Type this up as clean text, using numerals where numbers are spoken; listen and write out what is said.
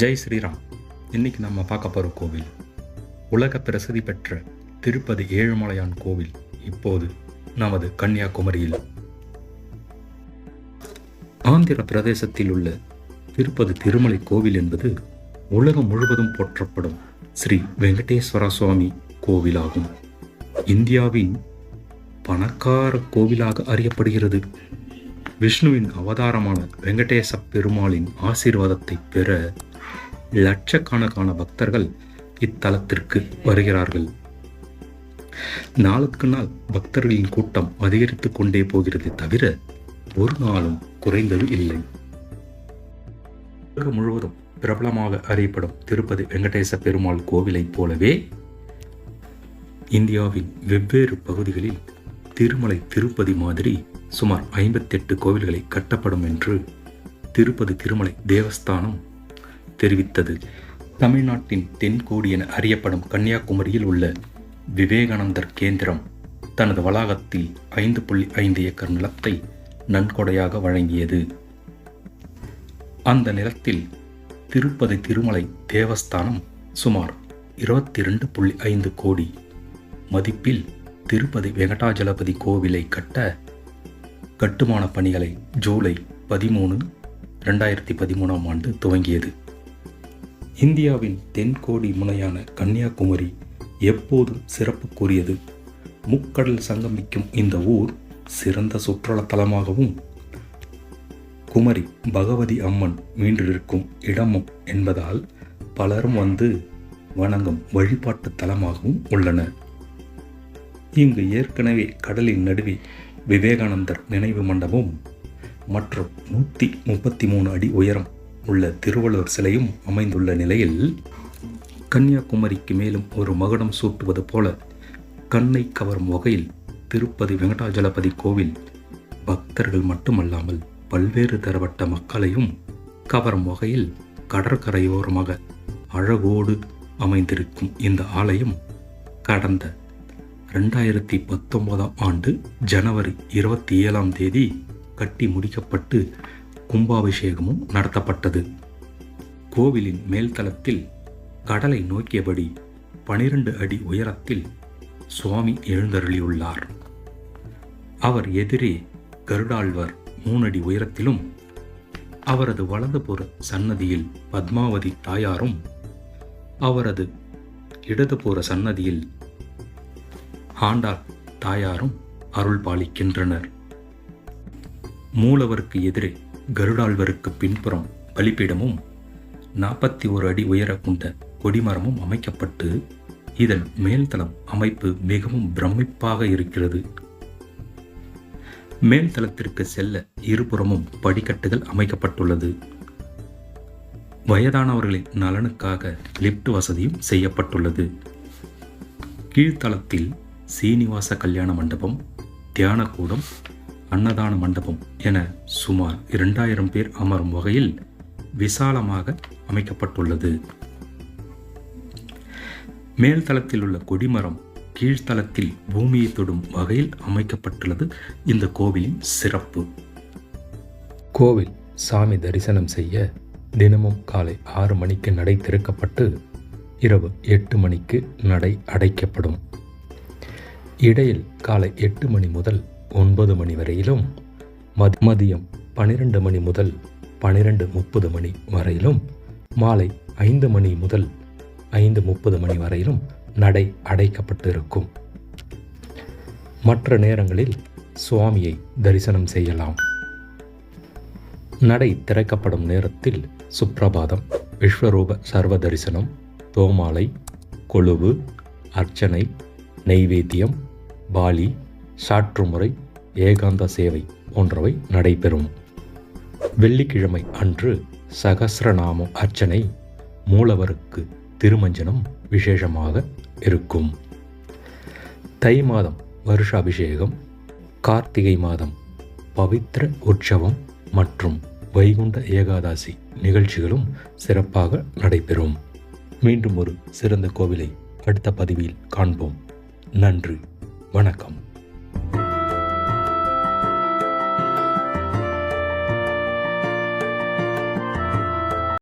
ஜெய் ஸ்ரீராம். இன்னைக்கு நம்ம பார்க்க போகிற கோவில் உலக பிரசித்தி பெற்ற திருப்பதி ஏழுமலையான் கோவில் இப்போது நமது கன்னியாகுமரியில். ஆந்திர பிரதேசத்தில் உள்ள திருப்பதி திருமலை கோவில் என்பது உலகம் முழுவதும் போற்றப்படும் ஸ்ரீ வெங்கடேஸ்வர சுவாமி கோவிலாகும். இந்தியாவின் பணக்கார கோவிலாக அறியப்படுகிறது. விஷ்ணுவின் அவதாரமான வெங்கடேச பெருமாளின் ஆசீர்வாதத்தை பெற லட்சக்கணக்கான பக்தர்கள் இத்தலத்திற்கு வருகிறார்கள். நாளுக்கு நாள் பக்தர்களின் கூட்டம் அதிகரித்து கொண்டே போகிறது தவிர ஒரு நாளும் குறைந்தது இல்லை. உலகம் முழுவதும் பிரபலமாக அறியப்படும் திருப்பதி வெங்கடேச பெருமாள் கோவிலைப் போலவே இந்தியாவின் வெவ்வேறு பகுதிகளில் திருமலை திருப்பதி மாதிரி சுமார் 58 கோவில்களை கட்டப்படும் என்று திருப்பதி திருமலை தேவஸ்தானம் தெரிவித்தது. தமிழ்நாட்டின் தென்கோடி என அறியப்படும் கன்னியாகுமரியில் உள்ள விவேகானந்தர் கேந்திரம் தனது வளாகத்தில் 5.5 ஏக்கர் நிலத்தை நன்கொடையாக வழங்கியது. அந்த நிலத்தில் திருப்பதி திருமலை தேவஸ்தானம் சுமார் 22.5 கோடி மதிப்பில் திருப்பதி வெங்கடாஜலபதி கோவிலை கட்டுமான பணிகளை ஜூலை 13, 2013 துவங்கியது. இந்தியாவின் தென்கோடி முனையான கன்னியாகுமரி எப்போதும் சிறப்புக்குரியது. முக்கடல் சங்கமிக்கும் இந்த ஊர் சிறந்த சுற்றுலா தலமாகவும் குமரி பகவதி அம்மன் மீண்டிருக்கும் இடமும் என்பதால் பலரும் வந்து வணங்கும் வழிபாட்டு தலமாகவும் உள்ளன. இங்கு ஏற்கனவே கடலின் நடுவே விவேகானந்தர் நினைவு மண்டபமும் மற்றும் 133 அடி உயரம் உள்ள திருவள்ளுவர் சிலையும் அமைந்துள்ள நிலையில் கன்னியாகுமரிக்கு மேலும் ஒரு மகுடம் சூட்டுவது போல கண்ணை கவரும் வகையில் திருப்பதி வெங்கடாஜலபதி கோவில் பக்தர்கள் மட்டுமல்லாமல் பல்வேறு தரப்பட்ட மக்களையும் கவரும் வகையில் கடற்கரையோரமாக அழகோடு அமைந்திருக்கும் இந்த ஆலயம் கடந்த 2019 ஜனவரி 27 கட்டி முடிக்கப்பட்டு கும்பாபிஷேகமும் நடத்தப்பட்டது. கோவிலின் மேல்தளத்தில் கடலை நோக்கியபடி 12 அடி உயரத்தில் சுவாமி எழுந்தருளியுள்ளார். அவர் எதிரே கருடாழ்வர் 3 அடி உயரத்திலும் அவரது வலதுபுற சன்னதியில் பத்மாவதி தாயாரும் அவரது இடதுபுற சன்னதியில் ஆண்டாள் தாயாரும் அருள் பாலிக்கின்றனர். மூலவருக்கு எதிரே கருடாழ்வருக்கு பின்புறம் பலிபீடமும் 41 அடி உயர கொண்ட கொடிமரமும் அமைக்கப்பட்டு இதன் மேல்தளம் அமைப்பு மிகவும் பிரமிப்பாக இருக்கிறது. மேல்தளத்திற்கு செல்ல இருபுறமும் படிக்கட்டுகள் அமைக்கப்பட்டுள்ளது. வயதானவர்களின் நலனுக்காக லிப்ட் வசதியும் செய்யப்பட்டுள்ளது. கீழ்த்தளத்தில் சீனிவாச கல்யாண மண்டபம், தியானக்கூடம், அன்னதான மண்டபம் என சுமார் 2000 பேர் அமரும் வகையில் விசாலமாக அமைக்கப்பட்டுள்ளது. மேல்தளத்தில் உள்ள கொடிமரம் கீழ்த்தளத்தில் பூமியை தொடும் வகையில் அமைக்கப்பட்டுள்ளது இந்த கோவிலின் சிறப்பு. கோவில் சாமி தரிசனம் செய்ய தினமும் காலை 6 மணிக்கு நடை திறக்கப்பட்டு இரவு 8 மணிக்கு நடை அடைக்கப்படும். இடையில் காலை 8 மணி முதல் 9 மணி வரையிலும் மதியம் 12 மணி முதல் 12:30 மணி வரையிலும் மாலை 5 மணி முதல் 5:30 மணி வரையிலும் நடை அடைக்கப்பட்டிருக்கும். மற்ற நேரங்களில் சுவாமியை தரிசனம் செய்யலாம். நடை திறக்கப்படும் நேரத்தில் சுப்பிரபாதம், விஸ்வரூப சர்வ தரிசனம், தோமாலை, கொழுவு, அர்ச்சனை, நெய்வேத்தியம், பாலி, சாற்றுமுறை, ஏகாந்த சேவை போன்றவை நடைபெறும். வெள்ளிக்கிழமை அன்று சகஸ்ரநாம அர்ச்சனை, மூலவருக்கு திருமஞ்சனம் விசேஷமாக இருக்கும். தை மாதம் வருஷாபிஷேகம், கார்த்திகை மாதம் பவித்ர உற்சவம் மற்றும் வைகுண்ட ஏகாதசி நிகழ்ச்சிகளும் சிறப்பாக நடைபெறும். மீண்டும் ஒரு சிறந்த கோவிலை அடுத்த பதிவில் காண்போம். நன்றி, வணக்கம்.